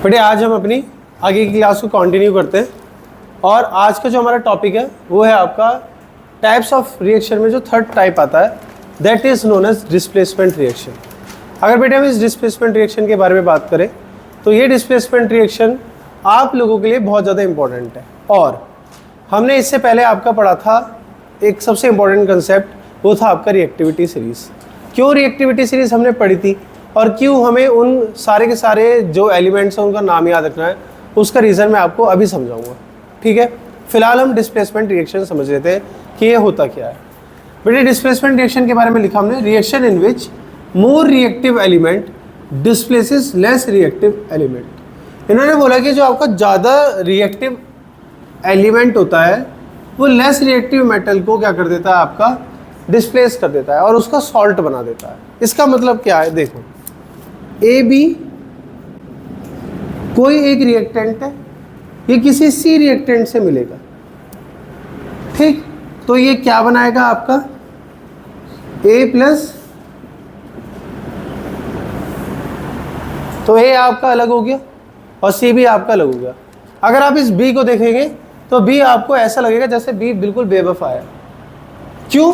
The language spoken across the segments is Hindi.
बेटे आज हम अपनी आगे की क्लास को कंटिन्यू करते हैं और आज का जो हमारा टॉपिक है वो है आपका टाइप्स ऑफ रिएक्शन में जो थर्ड टाइप आता है that is known as displacement reaction. अगर बेटे हम इस डिस्प्लेसमेंट रिएक्शन के बारे में बात करें तो ये डिस्प्लेसमेंट रिएक्शन आप लोगों के लिए बहुत ज़्यादा इंपॉर्टेंट है और हमने इससे पहले आपका पढ़ा था एक सबसे इम्पॉर्टेंट कंसेप्ट, वो था आपका रिएक्टिविटी सीरीज़। क्यों रिएक्टिविटी सीरीज़ हमने पढ़ी थी और क्यों हमें उन सारे के सारे जो एलिमेंट्स हैं उनका नाम याद रखना है, उसका रीज़न मैं आपको अभी समझाऊंगा। ठीक है, फिलहाल हम डिस्प्लेसमेंट रिएक्शन समझ लेते हैं कि ये होता क्या है। बेटे डिस्प्लेसमेंट रिएक्शन के बारे में लिखा हमने, reaction in which more reactive element displaces less reactive element. इन्होंने बोला कि जो आपका ज़्यादा रिएक्टिव एलिमेंट होता है वो लेस रिएक्टिव मेटल को क्या कर देता है, आपका डिस्प्लेस कर देता है और उसका सॉल्ट बना देता है। इसका मतलब क्या है, देखो ए बी कोई एक रिएक्टेंट है, ये किसी सी रिएक्टेंट से मिलेगा। ठीक, तो ये क्या बनाएगा आपका ए प्लस, तो ए आपका अलग हो गया और सी भी आपका अलग हो गया। अगर आप इस बी को देखेंगे तो बी आपको ऐसा लगेगा जैसे बी बिल्कुल बेवफा है। क्यों?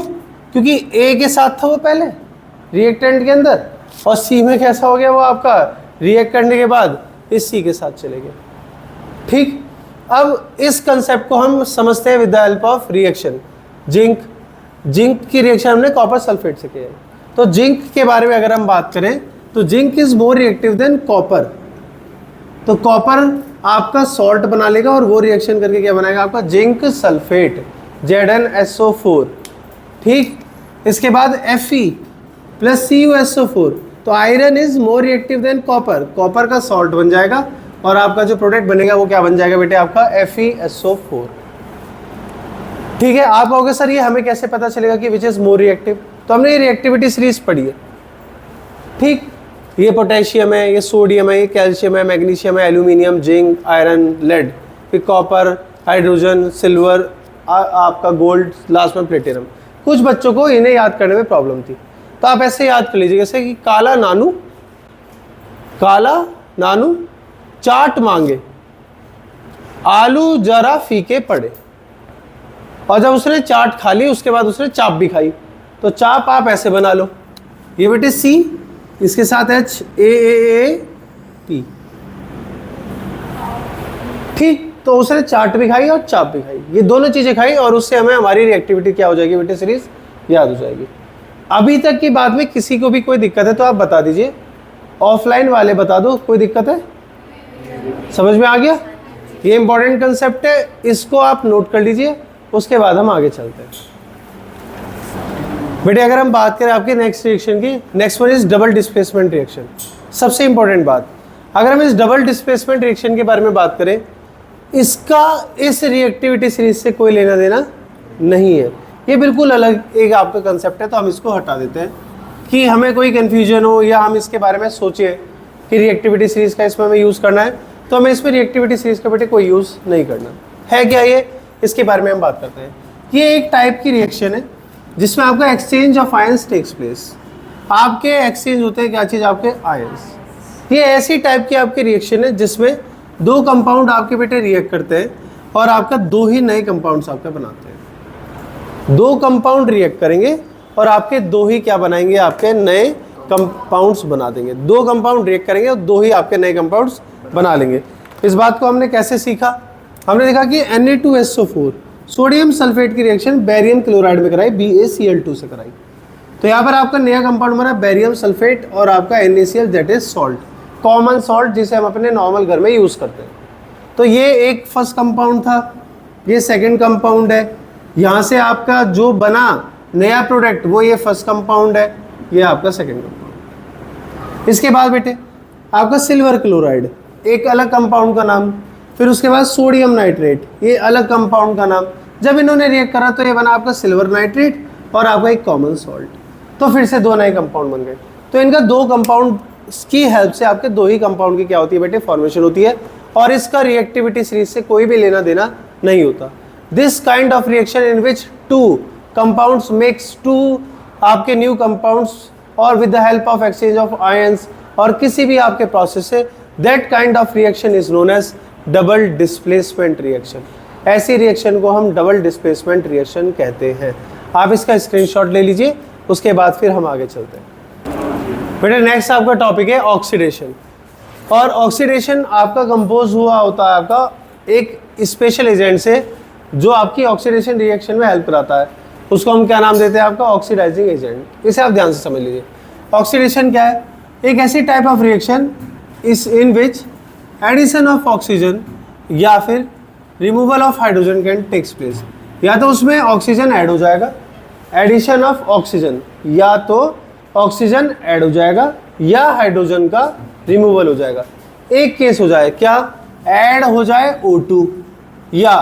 क्योंकि ए के साथ था वो पहले रिएक्टेंट के अंदर और सी में कैसा हो गया वो आपका रिएक्ट करने के बाद इस सी के साथ चले गए। ठीक, अब इस कंसेप्ट को हम समझते हैं with the help of reaction zinc की रिएक्शन हमने कॉपर सल्फेट से किया है। तो जिंक के बारे में अगर हम बात करें तो zinc is more reactive than copper. तो कॉपर आपका सॉल्ट बना लेगा और वो रिएक्शन करके क्या बनाएगा, आपका जिंक सल्फेट ZnSO4। ठीक, इसके बाद Fe प्लस CuSO4। तो iron is more reactive than copper, copper का सॉल्ट बन जाएगा और आपका जो प्रोडक्ट बनेगा वो क्या बन जाएगा बेटे, आपका FeSO4। ठीक है, आप कहोगे सर ये हमें कैसे पता चलेगा कि विच इज मोर रिएक्टिव? तो हमने ये रिएक्टिविटी सीरीज पढ़ी है। ठीक, ये पोटेशियम है, ये सोडियम है, ये कैल्शियम है, मैग्नीशियम है, एल्यूमिनियम, जिंक, आयरन, लेड, फिर कॉपर, हाइड्रोजन, सिल्वर, आपका गोल्ड, लास्ट में प्लेटिनम। कुछ बच्चों को इन्हें याद करने में प्रॉब्लम थी, तो आप ऐसे याद कर लीजिए जैसे कि काला नानू चाट मांगे, आलू जरा फीके पड़े। और जब उसने चाट खा ली उसके बाद उसने चाप भी खाई, तो चाप आप ऐसे बना लो, ये बेटे सी, इसके साथ HAAAP। ठीक, तो उसने चाट भी खाई और चाप भी खाई, ये दोनों चीजें खाई और उससे हमें हमारी रिएक्टिविटी क्या हो जाएगी बेटे, सीरीज याद हो जाएगी। अभी तक की बात में किसी को भी कोई दिक्कत है तो आप बता दीजिए, ऑफलाइन वाले बता दो, कोई दिक्कत है? समझ में आ गया? ये इंपॉर्टेंट कंसेप्ट है, इसको आप नोट कर लीजिए, उसके बाद हम आगे चलते हैं। बेटे अगर हम बात करें आपके नेक्स्ट रिएक्शन की, next one is double displacement reaction. सबसे इंपॉर्टेंट बात, अगर हम इस डबल डिस्प्लेसमेंट रिएक्शन के बारे में बात करें, इसका इस रिएक्टिविटी सीरीज से कोई लेना देना नहीं है, ये बिल्कुल अलग एक आपका कंसेप्ट है। तो हम इसको हटा देते हैं कि हमें कोई कन्फ्यूजन हो या हम इसके बारे में सोचें कि रिएक्टिविटी सीरीज का इसमें हमें यूज़ करना है, तो हमें इसमें रिएक्टिविटी सीरीज का बेटे कोई यूज़ नहीं करना है। क्या ये, इसके बारे में हम बात करते हैं। ये एक टाइप की रिएक्शन है जिसमें आपका exchange of ions takes place. आपके एक्सचेंज होते हैं क्या चीज़, आपके आयंस। ये ऐसी टाइप की आपकी रिएक्शन है जिसमें दो कंपाउंड आपके बेटे रिएक्ट करते हैं और आपका दो ही नए कंपाउंड्स आपके बनाते हैं। दो कंपाउंड रिएक्ट करेंगे और आपके दो ही क्या बनाएंगे, आपके नए कंपाउंड्स बना देंगे। दो कंपाउंड रिएक्ट करेंगे और दो ही आपके नए कंपाउंड्स बना लेंगे। इस बात को हमने कैसे सीखा, हमने देखा कि Na2SO4 सोडियम सल्फेट की रिएक्शन बेरियम क्लोराइड में कराई, BaCl2 से कराई। तो यहाँ पर आपका नया कंपाउंड बना बेरियम सल्फेट और आपका NaCl that is salt, common salt जिसे हम अपने नॉर्मल घर में यूज़ करते हैं। तो ये एक फर्स्ट कंपाउंड था, ये सेकंड कंपाउंड है। यहाँ से आपका जो बना नया प्रोडक्ट वो ये फर्स्ट कंपाउंड है, ये आपका सेकंड कंपाउंड। इसके बाद बेटे आपका सिल्वर क्लोराइड, एक अलग कंपाउंड का नाम। फिर उसके बाद सोडियम नाइट्रेट, ये अलग कंपाउंड का नाम। जब इन्होंने रिएक्ट करा तो ये बना आपका सिल्वर नाइट्रेट और आपका एक कॉमन सॉल्ट। तो फिर से दो नए कंपाउंड बन गए। तो इनका दो कंपाउंड की हेल्प से आपके दो ही कंपाउंड की क्या होती है बेटे, फॉर्मेशन होती है और इसका रिएक्टिविटी सीरीज से कोई भी लेना देना नहीं होता। This kind of reaction in which two compounds makes two आपके न्यू कंपाउंड्स और with the help of exchange of ions और किसी भी आपके प्रोसेस से that kind of reaction is known as double displacement reaction. ऐसी रिएक्शन को हम डबल डिस्प्लेसमेंट रिएक्शन कहते हैं। आप इसका स्क्रीनशॉट ले लीजिए, उसके बाद फिर हम आगे चलते हैं। बेटा नेक्स्ट आपका टॉपिक है ऑक्सीडेशन। और ऑक्सीडेशन आपका कंपोज हुआ होता है आपका एक स्पेशल एजेंट से जो आपकी ऑक्सीडेशन रिएक्शन में हेल्प कराता है। उसको हम क्या नाम देते हैं आपका ऑक्सीडाइजिंग एजेंट। इसे आप ध्यान से समझ लीजिए। ऑक्सीडेशन क्या है? एक ऐसी type of reaction is in which addition of oxygen या फिर removal of hydrogen can takes place. या तो उसमें ऑक्सीजन ऐड हो जाएगा, एडिशन ऑफ ऑक्सीजन, या तो ऑक्सीजन ऐड हो जाएगा या हाइड्रोजन का रिमूवल हो जाएगा। एक केस हो जाए क्या, ऐड हो जाए O2 या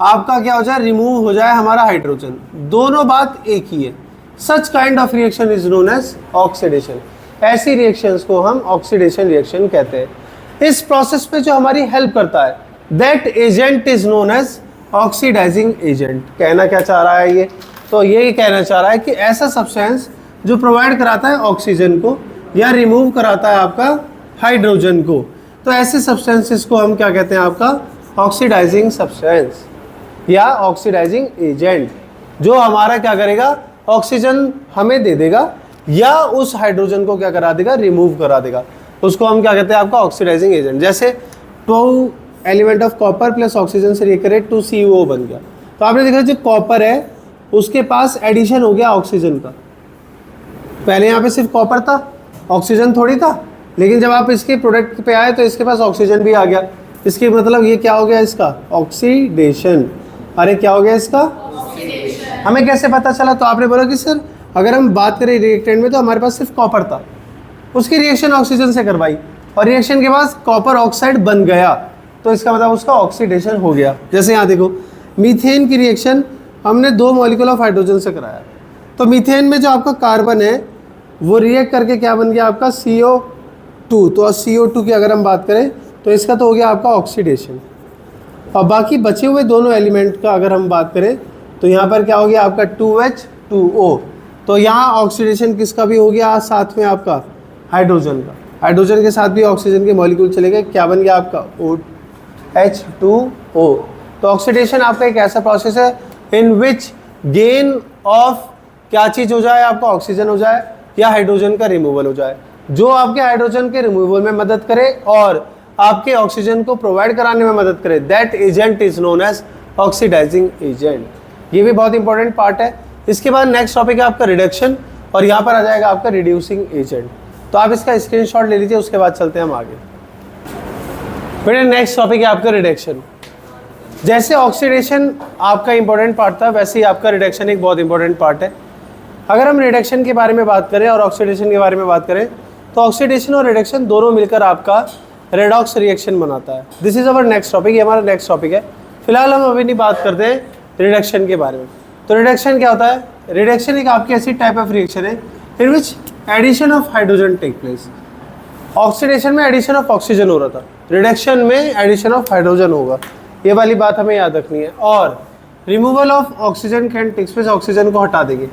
आपका क्या हो जाए, रिमूव हो जाए हमारा हाइड्रोजन। दोनों बात एक ही है। Such kind of reaction is known as oxidation. ऐसी रिएक्शंस को हम ऑक्सीडेशन रिएक्शन कहते हैं। इस प्रोसेस में जो हमारी हेल्प करता है that agent is known as oxidising agent. कहना क्या चाह रहा है ये? तो यही कहना चाह रहा है कि ऐसा सब्सटेंस जो प्रोवाइड कराता है ऑक्सीजन को या रिमूव कराता है आपका हाइड्रोजन को, तो ऐसे सब्सटेंसेस को हम क्या कहते हैं आपका ऑक्सीडाइजिंग सब्सटेंस या ऑक्सीडाइजिंग एजेंट, जो हमारा क्या करेगा, ऑक्सीजन हमें दे देगा या उस हाइड्रोजन को क्या करा देगा, रिमूव करा देगा। उसको हम क्या कहते हैं आपका ऑक्सीडाइजिंग एजेंट। जैसे 2 element of copper plus oxygen से रिएक्ट करे 2CO बन गया। तो आपने देखा जो कॉपर है उसके पास एडिशन हो गया ऑक्सीजन का। पहले यहाँ पे सिर्फ कॉपर था, ऑक्सीजन थोड़ी था, लेकिन जब आप इसके प्रोडक्ट पे आए तो इसके पास ऑक्सीजन भी आ गया। इसकी मतलब ये क्या हो गया, इसका ऑक्सीडेशन। अरे क्या हो गया इसका ऑक्सीडेशन। हमें कैसे पता चला? तो आपने बोला कि सर अगर हम बात करें रिएक्टेंट में तो हमारे पास सिर्फ कॉपर था, उसकी रिएक्शन ऑक्सीजन से करवाई और रिएक्शन के बाद कॉपर ऑक्साइड बन गया, तो इसका मतलब उसका ऑक्सीडेशन हो गया। जैसे यहाँ देखो मीथेन की रिएक्शन हमने 2 मॉलिक्यूल ऑफ हाइड्रोजन से कराया, तो मीथेन में जो आपका कार्बन है वो रिएक्ट करके क्या बन गया आपका CO2। तो CO2 की अगर हम बात करें तो इसका तो हो गया आपका ऑक्सीडेशन। और बाकी बचे हुए दोनों एलिमेंट का अगर हम बात करें तो यहाँ पर क्या हो गया आपका 2H2O। तो यहाँ ऑक्सीडेशन किसका भी हो गया, साथ में आपका हाइड्रोजन का। हाइड्रोजन के साथ भी ऑक्सीजन के मॉलिक्यूल चले गए, क्या बन गया आपका H2O। तो ऑक्सीडेशन आपका एक ऐसा प्रोसेस है इन विच गेन ऑफ क्या चीज़ हो जाए आपका, ऑक्सीजन हो जाए या हाइड्रोजन का रिमूवल हो जाए, जो आपके हाइड्रोजन के रिमूवल में मदद करे और आपके ऑक्सीजन को प्रोवाइड कराने में मदद करे। That agent is known as oxidising agent. ये भी बहुत इंपॉर्टेंट पार्ट है। इसके बाद नेक्स्ट टॉपिक है आपका रिडक्शन और यहाँ पर आ जाएगा आपका रिड्यूसिंग एजेंट। तो आप इसका स्क्रीनशॉट ले लीजिए, उसके बाद चलते हैं हम आगे। फिर नेक्स्ट टॉपिक है आपका रिडक्शन। जैसे ऑक्सीडेशन आपका इंपॉर्टेंट पार्ट था वैसे ही आपका रिडक्शन एक बहुत इंपॉर्टेंट पार्ट है। अगर हम रिडक्शन के बारे में बात करें और ऑक्सीडेशन के बारे में बात करें तो ऑक्सीडेशन और रिडक्शन दोनों मिलकर आपका रेडॉक्स रिएक्शन बनाता है। This is our next topic, ये हमारा नेक्स्ट टॉपिक है। फिलहाल हम अभी नहीं बात करते हैं रिडक्शन के बारे में। तो रिडक्शन क्या होता है? रिडक्शन एक आपकी ऐसी टाइप ऑफ रिएक्शन है in which addition of hydrogen take place. Oxidation में एडिशन ऑफ ऑक्सीजन हो रहा था, रिडक्शन में एडिशन ऑफ हाइड्रोजन होगा। ये वाली बात हमें याद रखनी है। और removal of oxygen can take place, oxygen को हटा देंगे।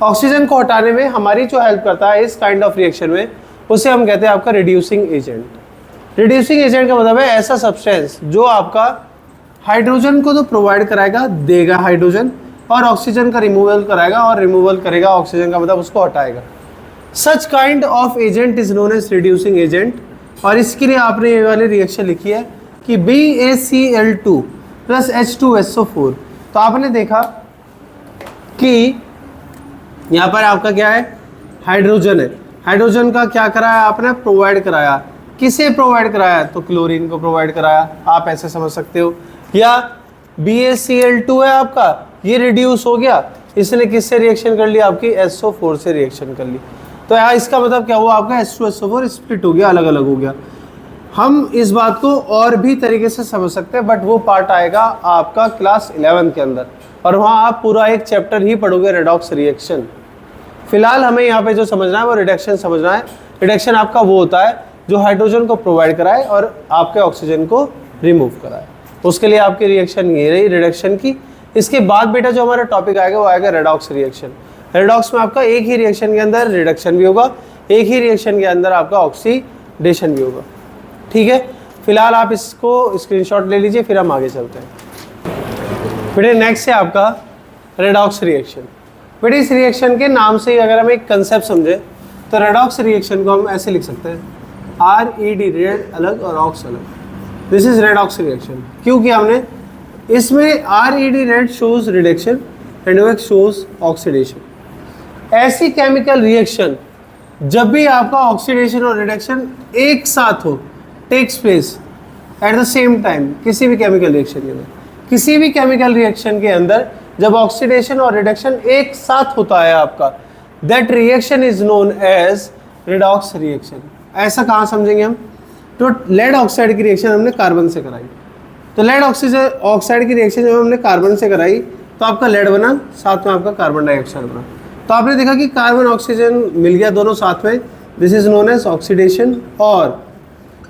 ऑक्सीजन को हटाने में हमारी जो हेल्प करता है इस काइंड ऑफ रिएक्शन में, उसे हम कहते हैं आपका रिड्यूसिंग एजेंट। रिड्यूसिंग एजेंट का मतलब है ऐसा सब्सटेंस जो आपका हाइड्रोजन को तो प्रोवाइड कराएगा, देगा हाइड्रोजन, और ऑक्सीजन का रिमूवल कराएगा और रिमूवल करेगा ऑक्सीजन का मतलब उसको हटाएगा। Such kind of agent is known as reducing agent. और इसके लिए आपने ये वाली रिएक्शन लिखी है कि BaCl2 प्लस H2SO4। तो आपने देखा कि यहाँ पर आपका क्या है, हाइड्रोजन है। हाइड्रोजन का क्या कराया आपने, प्रोवाइड कराया। किसे प्रोवाइड कराया? तो क्लोरीन को प्रोवाइड कराया, आप ऐसे समझ सकते हो। या BaCl2 है आपका, ये रिड्यूस हो गया, इसने किससे रिएक्शन कर ली, आपकी SO4 से रिएक्शन कर ली। तो यहाँ इसका मतलब क्या हुआ, आपका H2SO4 स्प्लिट हो गया, अलग अलग हो गया। हम इस बात को और भी तरीके से समझ सकते हैं, बट वो पार्ट आएगा आपका क्लास 11 के अंदर, और वहाँ आप पूरा एक चैप्टर ही पढ़ोगे रेडॉक्स रिएक्शन। फिलहाल हमें यहाँ पे जो समझना है वो रिडक्शन समझना है। रिडक्शन आपका वो होता है जो हाइड्रोजन को प्रोवाइड कराए और आपके ऑक्सीजन को रिमूव कराए। उसके लिए आपकी रिएक्शन ये रही रिडक्शन की। इसके बाद बेटा जो हमारा टॉपिक आएगा वो आएगा रेडॉक्स रिएक्शन। रेडॉक्स में आपका एक ही रिएक्शन के अंदर रिडक्शन भी होगा, एक ही रिएक्शन के अंदर आपका ऑक्सीडेशन भी होगा। ठीक है, फिलहाल आप इसको स्क्रीनशॉट ले लीजिए, फिर हम आगे चलते हैं। बेटे नेक्स्ट है आपका रेडॉक्स रिएक्शन। बेटे इस रिएक्शन के नाम से ही अगर हम एक कंसेप्ट समझे तो रेडॉक्स रिएक्शन को हम ऐसे लिख सकते हैं, RED रेड अलग और ऑक्स अलग। This is redox reaction. क्योंकि हमने इसमें RED red shows reduction and OX shows oxidation. ऐसी केमिकल रिएक्शन जब भी आपका ऑक्सीडेशन और रिडक्शन एक साथ हो, takes place at the same time, किसी भी केमिकल रिएक्शन के अंदर, किसी भी केमिकल रिएक्शन के अंदर जब ऑक्सीडेशन और रिडक्शन एक साथ होता है आपका, that reaction is known as redox reaction. ऐसा कहाँ समझेंगे हम? तो लेड ऑक्साइड की रिएक्शन हमने कार्बन से कराई, तो लेड ऑक्साइड की रिएक्शन जब हमने कार्बन से कराई तो आपका लेड बना, साथ में आपका कार्बन डाइऑक्साइड बना। तो आपने देखा कि कार्बन ऑक्सीजन मिल गया दोनों साथ में, this is known as oxidation. और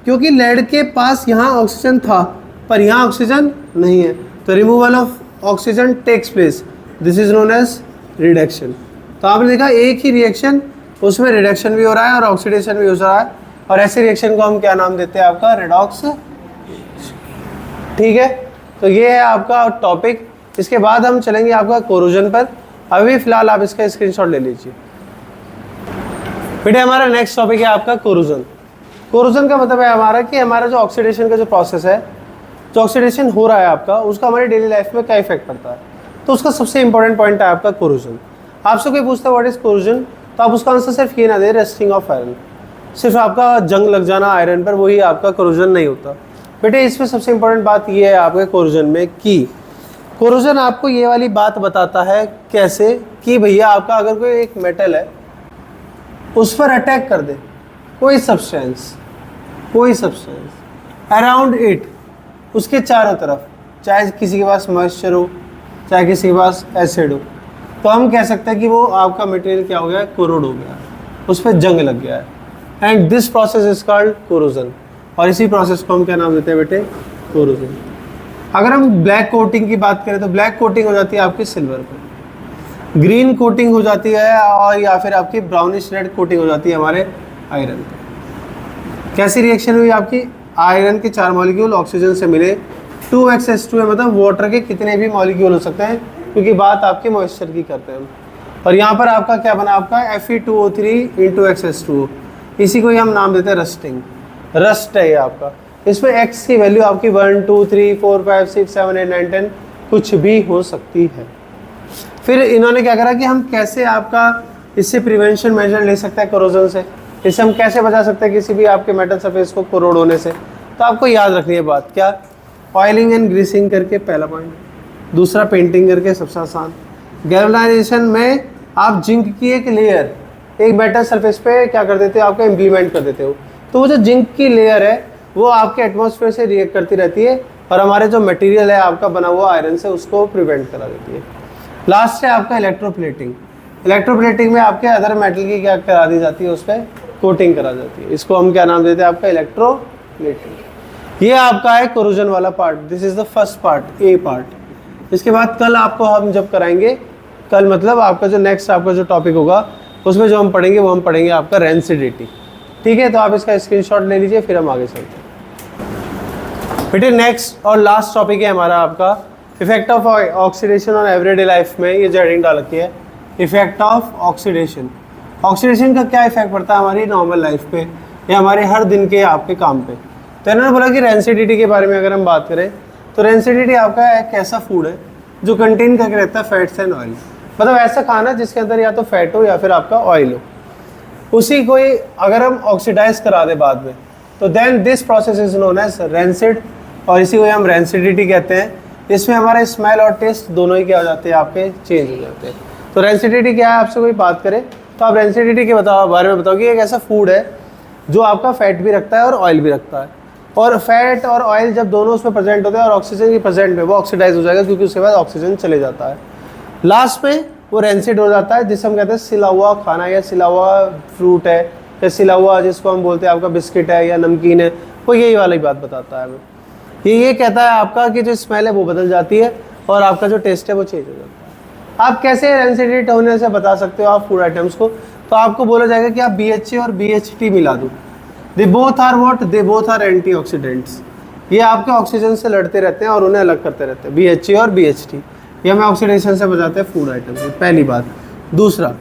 क्योंकि लेड के पास यहाँ ऑक्सीजन था पर यहाँ ऑक्सीजन नहीं है, तो removal of oxygen takes place, this is known as reduction. तो आपने देखा एक ही रिएक्शन, उसमें रिडक्शन भी हो रहा है और ऑक्सीडेशन भी हो रहा है, और ऐसे रिएक्शन को हम क्या नाम देते हैं? आपका रेडॉक्स। ठीक है, तो ये है आपका टॉपिक। इसके बाद हम चलेंगे आपका कोरोजन पर। अभी फिलहाल आप इसका स्क्रीनशॉट ले लीजिए। बेटे हमारा नेक्स्ट टॉपिक है आपका कोरोजन। कोरोजन का मतलब है हमारा कि हमारा जो ऑक्सीडेशन का जो प्रोसेस है, जो ऑक्सीडेशन हो रहा है आपका, उसका हमारी डेली लाइफ में क्या इफेक्ट पड़ता है, तो उसका सबसे इंपॉर्टेंट पॉइंट है आपका कोरोजन। आपसे कोई पूछता है व्हाट इज कोरोजन, तो आप उसका आंसर सिर्फ ये ना दे रस्टिंग ऑफ आयरन, सिर्फ आपका जंग लग जाना आयरन पर, वही आपका कोरोजन नहीं होता। बेटे इसमें सबसे इंपॉर्टेंट बात ये है आपके कोरोजन में कि कोरोजन आपको ये वाली बात बताता है कैसे कि भैया आपका अगर कोई एक मेटल है उस पर अटैक कर दे कोई सब्सटेंस अराउंड इट, उसके चारों तरफ, चाहे किसी के पास मॉइस्चर हो, चाहे किसी के पास एसिड हो, तो हम कह सकते हैं कि वो आपका मटेरियल क्या हो गया? कोरोड हो गया, उस पर जंग लग गया है। And this process is called corrosion. और इसी प्रोसेस को हम क्या नाम देते हैं बेटे? कोरोजन। अगर हम ब्लैक कोटिंग की बात करें तो ब्लैक कोटिंग हो जाती है आपकी सिल्वर पर, ग्रीन कोटिंग हो जाती है, और या फिर आपकी ब्राउनिश रेड कोटिंग हो जाती है हमारे आयरन पर। कैसी रिएक्शन हुई आपकी? आयरन के 4 मॉलिक्यूल ऑक्सीजन से मिले, 2X H2 है, मतलब वाटर के कितने भी मॉलिक्यूल हो सकते हैं, क्योंकि बात आपके मॉइस्चर की करते हैं हम। और यहाँ पर आपका क्या बना? आपका Fe2O3 × X2O, इसी को ही हम नाम देते हैं रस्टिंग। रस्ट है ये आपका। इसमें X की वैल्यू आपकी 1 2 3 4 5 6 7 8 9 10 कुछ भी हो सकती है। फिर इन्होंने क्या करा कि हम कैसे आपका इससे प्रिवेंशन मेजर ले सकते हैं कोरोजन से, इससे हम कैसे बचा सकते हैं किसी भी आपके मेटल सरफेस को कोरोड होने से। तो आपको याद रखनी है बात क्या? ऑयलिंग एंड ग्रीसिंग करके पहला पॉइंट, दूसरा पेंटिंग करके सबसे आसान, गैल्वेनाइजेशन में आप जिंक की एक लेयर एक मेटल सरफेस पे क्या कर देते हो? आपका इम्प्लीमेंट कर देते हो, तो वो जो जिंक की लेयर है वो आपके एटमॉस्फेयर से रिएक्ट करती रहती है और हमारे जो मटेरियल है आपका बना हुआ आयरन से उसको प्रिवेंट करा देती है। लास्ट है आपका इलेक्ट्रोप्लेटिंग। इलेक्ट्रोप्लेटिंग में आपके अदर मेटल की क्या करा दी जाती है? उस पर कोटिंग करा जाती है। इसको हम क्या नाम देते हैं? आपका इलेक्ट्रोप्लेटिंग। ये आपका है कोरोजन वाला part, this is the first part, A part. इसके बाद कल आपको हम जब कराएंगे, कल मतलब आपका जो नेक्स्ट आपका जो टॉपिक होगा उसमें जो हम पढ़ेंगे वो हम पढ़ेंगे आपका रेंसिडिटी। ठीक है, तो आप इसका स्क्रीनशॉट ले लीजिए, फिर हम आगे चलते हैं। बेटे नेक्स्ट और लास्ट टॉपिक है हमारा आपका effect of oxidation on everyday life में। ये जो हेडिंग डाल रखी है इफेक्ट ऑफ ऑक्सीडेशन। ऑक्सीडेशन का क्या इफेक्ट पड़ता है हमारी नॉर्मल लाइफ पे या हमारे हर दिन के आपके काम पे। तो इन्होंने बोला कि रेंसिडिटी के बारे में अगर हम बात करें तो रेंसिडिटी आपका एक ऐसा फूड है जो कंटेन करके रहता है फैट्स एंड ऑयल, मतलब ऐसा खाना जिसके अंदर या तो फैट हो या फिर आपका ऑयल हो, उसी को ही अगर हम ऑक्सीडाइज करा दे बाद में तो then this process is known as rancid, और इसी को हम रेंसिडिटी कहते हैं। इसमें हमारा स्मेल और टेस्ट दोनों ही क्या हो जाते हैं? आपके चेंज हो जाते हैं। तो रेंसिडिटी क्या है? आपसे कोई बात करे तो आप रेंसिडिटी के बारे में बताओ कि एक ऐसा फूड है जो आपका फैट भी रखता है और ऑयल भी रखता है, और फैट और ऑयल जब दोनों उसमें प्रेजेंट होते हैं और ऑक्सीजन की प्रेजेंट में वो ऑक्सीडाइज हो जाएगा, क्योंकि उसके बाद ऑक्सीजन चले जाता है। लास्ट में वो रेंसिड हो जाता है, जिसे हम कहते हैं सिला हुआ खाना या सिला हुआ फ्रूट है या सिला हुआ जिसको हम बोलते हैं आपका बिस्किट है या नमकीन है, वो यही वाली बात बताता है हमें। ये कहता है आपका कि जो स्मेल है वो बदल जाती है और आपका जो टेस्ट है वो चेंज हो जाता है। आप कैसे रेंसिडिटी होने से बता सकते हो आप फूड आइटम्स को? तो आपको बोला जाएगा कि आप BHA और BHT मिला दो, they both are what, they both are antioxidants. ये आपके ऑक्सीजन से लड़ते रहते हैं और उन्हें अलग करते रहते हैं, BHA और BHT। ये हमें ऑक्सीडेशन से बचाते हैं फूड आइटम से, पहली बात। दूसरा,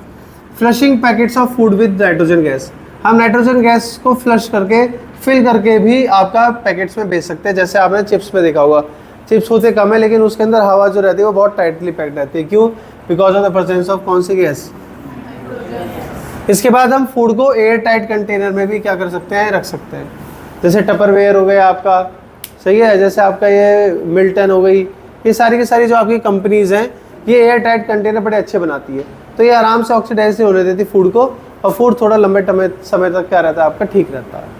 flushing packets of food with nitrogen gas. हम नाइट्रोजन गैस को फ्लश करके फिल करके भी आपका पैकेट्स में बेच सकते हैं। जैसे आपने चिप्स में देखा होगा, चिप्स होते कम है लेकिन उसके अंदर हवा जो रहती है वो बहुत टाइटली पैक्ड रहती है। क्यों? Because of the presence of कौन सी गैस? इसके बाद हम फूड को एयर टाइट कंटेनर में भी क्या कर सकते हैं, रख सकते हैं। जैसे टपरवेयर हो गया आपका, सही है, जैसे आपका ये मिल्टन हो गई, ये सारी की सारी जो आपकी कंपनीज हैं ये एयर टाइट कंटेनर बड़े अच्छे बनाती है। तो ये आराम से ऑक्सीडाइज नहीं होने देती फूड को, और फूड थोड़ा लंबे समय तक क्या रहता है आपका, ठीक रहता है।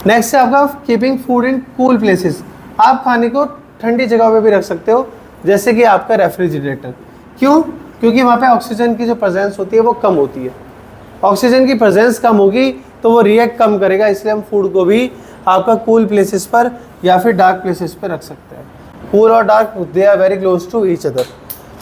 नेक्स्ट है आपका keeping food in cool places. आप खाने को ठंडी जगह पे भी रख सकते हो, जैसे कि आपका रेफ्रिजरेटर। क्यों? क्योंकि वहाँ पे ऑक्सीजन की जो प्रेजेंस होती है वो कम होती है। ऑक्सीजन की प्रेजेंस कम होगी तो वो रिएक्ट कम करेगा, इसलिए हम फूड को भी आपका कूल प्लेसेस पर या फिर डार्क प्लेसेस पर रख सकते हैं। कूल और dark they are very close to each other.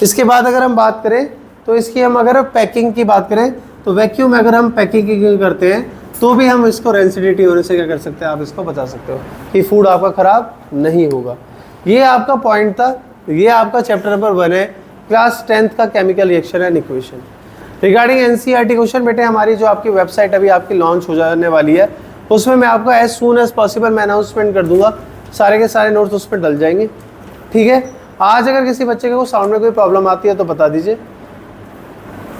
इसके बाद अगर हम बात करें तो इसकी हम अगर पैकिंग की बात करें तो वैक्यूम में अगर हम पैकिंग करते हैं तो भी हम इसको रेंसिडिटी होने से क्या कर सकते हैं, आप इसको बचा सकते हो कि फूड आपका ख़राब नहीं होगा। ये आपका पॉइंट था, ये आपका चैप्टर नंबर 1 है, क्लास 10th का chemical reaction and equation. Regarding NCERT question बेटे, हमारी जो आपकी वेबसाइट अभी आपकी लॉन्च हो जाने वाली है, उसमें मैं आपको एज सून एज पॉसिबल मैं अनाउंसमेंट कर दूंगा, सारे के सारे नोट्स उस पर डल जाएंगे। ठीक है, आज अगर किसी बच्चे को साउंड में कोई प्रॉब्लम आती है तो बता दीजिए,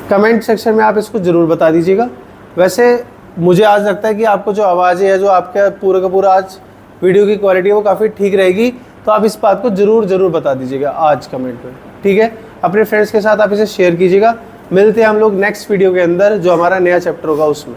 कमेंट सेक्शन में आप इसको ज़रूर बता दीजिएगा। वैसे मुझे आज लगता है कि आपको जो आवाज़ें है, जो आपका पूरा का पूरा आज वीडियो की क्वालिटी है वो काफ़ी ठीक रहेगी, तो आप इस बात को ज़रूर बता दीजिएगा आज कमेंट में। ठीक है, अपने फ्रेंड्स के साथ आप इसे शेयर कीजिएगा। मिलते हैं हम लोग नेक्स्ट वीडियो के अंदर जो हमारा नया चैप्टर होगा उसमें।